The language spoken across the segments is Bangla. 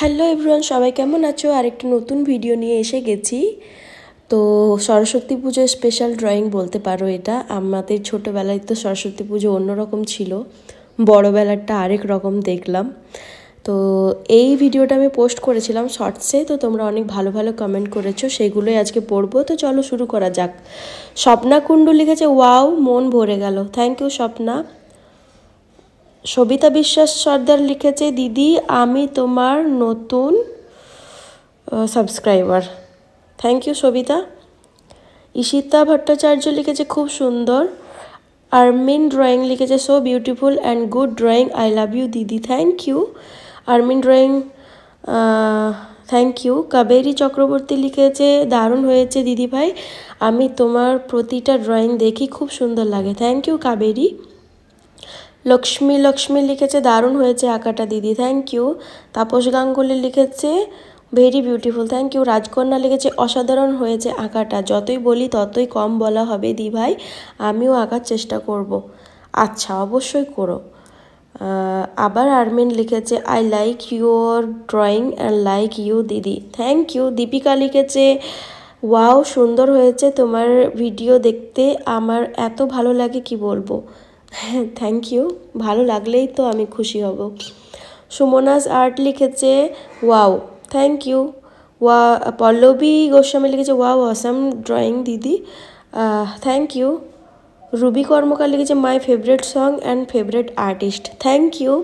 হ্যালো এভরিওয়ান, সবাই কেমন আছো? আরেকটি নতুন ভিডিও নিয়ে এসে গেছি। তো সরস্বতী পুজোর স্পেশাল ড্রয়িং বলতে পারো এটা। আমাদের ছোটোবেলায় তো সরস্বতী পুজো অন্যরকম ছিল, বড়োবেলারটা আরেক রকম দেখলাম। তো এই ভিডিওটা আমি পোস্ট করেছিলাম শর্টসে, তো তোমরা অনেক ভালো ভালো কমেন্ট করেছো, সেগুলোই আজকে পড়বো। তো চলো শুরু করা যাক। স্বপ্না কুণ্ডু লিখেছে, ওয়াও, মন ভরে গেল। Thank you Swapna. সবিতা বিশ্বাস সর্দার লিখেছে, দিদি আমি তোমার নতুন subscriber. Thank you Sabita. Ishita Bhattacharya লিখেছে, খুব সুন্দর। আরমিন ড্রয়িং লিখেছে, so beautiful and good drawing, I love you দিদি। Thank you Armin drawing, thank you. Kaberi Chakraborty লিখেছে, দারুণ হয়েছে দিদি ভাই, আমি তোমার প্রতিটা ড্রয়িং দেখি, খুব সুন্দর লাগে। Thank you Kaveri. লক্ষ্মী লিখেছে, দারুণ হয়েছে আঁকাটা দিদি। Thank you. তাপস গাঙ্গুলি লিখেছে, ভেরি বিউটিফুল। Thank you. রাজকন্যা লিখেছে, অসাধারণ হয়েছে আঁকাটা, যতই বলি ততই কম বলা হবে দি ভাই, আমিও আঁকার চেষ্টা করব। আচ্ছা, অবশ্যই করো। আবার আরমিন লিখেছে, I like your drawing and like you দিদি। Thank you. দীপিকা লিখেছে, ওয়াও, সুন্দর হয়েছে, তোমার ভিডিও দেখতে আমার এত ভালো লাগে কি বলবো। হ্যাঁ, থ্যাংক ইউ, ভালো লাগলেই তো আমি খুশি হব। সুমনাস আর্ট লিখেছে, wow, thank you. Pallabi Goswami লিখেছে, ওয়াও, অসাম ড্রয়িং দিদি, থ্যাংক ইউ। রুবি কর্মকার লিখেছে, my favourite song and favourite artist. Thank you.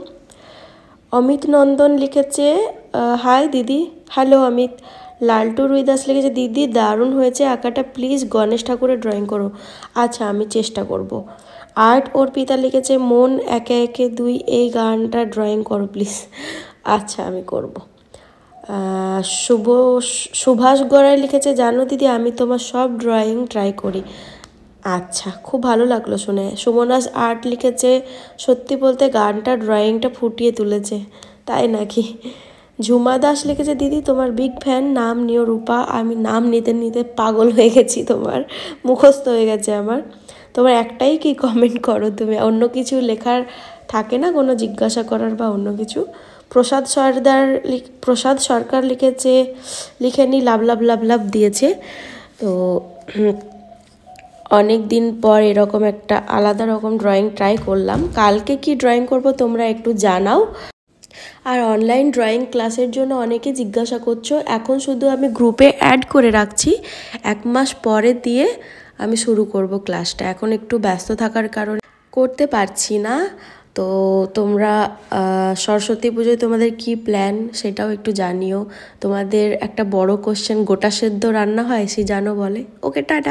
Amit Nandan লিখেছে, হাই দিদি। হ্যালো অমিত। লালটু রুইদাস লিখেছে, দিদি দারুণ হয়েছে আঁকাটা, প্লিজ গণেশ ঠাকুরের ড্রয়িং করো। আচ্ছা, আমি চেষ্টা করব। আর্ট অর্পিতা লিখেছে, মন একে একে দুই, এই গানটা ড্রয়িং করো প্লিজ। আচ্ছা, আমি করব। সুভাষ গড়াই লিখেছে, জানো দিদি আমি তোমার সব ড্রয়িং ট্রাই করি। আচ্ছা, খুব ভালো লাগলো শুনে। সুমনাস আর্ট লিখেছে, সত্যি বলতে গানটা ড্রয়িংটা ফুটিয়ে তুলেছে। তাই নাকি? ঝুমা দাস লিখেছে, দিদি তোমার বিগ ফ্যান, নাম নিও রূপা। আমি নাম নিতে নিতে পাগল হয়ে গেছি, তোমার মুখস্থ হয়ে গেছে আমার। তোমার একটাই কি কমেন্ট করো তুমি, অন্য কিছু লেখার থাকে না কোনো জিজ্ঞাসা করার বা অন্য কিছু। প্রসাদ সরকার লিখেছে, লিখেনি, লাভ লাভ লাভ লাভ দিয়েছে। তো অনেক দিন পর এরকম একটা আলাদা রকম ড্রয়িং ট্রাই করলাম। কালকে কি ড্রয়িং করব তোমরা একটু জানাও। আর অনলাইন ড্রয়িং ক্লাসের জন্য অনেকে জিজ্ঞাসা করছো, এখন শুধু আমি গ্রুপে অ্যাড করে রাখছি, 1 মাস পরে দিয়ে আমি শুরু করব ক্লাসটা। এখন একটু ব্যস্ত থাকার কারণে করতে পারছি না। তো তোমরা সরস্বতী পুজোয় তোমাদের কি প্ল্যান সেটাও একটু জানিও। তোমাদের একটা বড় কোশ্চেন, গোটা সেদ্ধ রান্না হয় সে জানো বলে। ওকে, টাটা।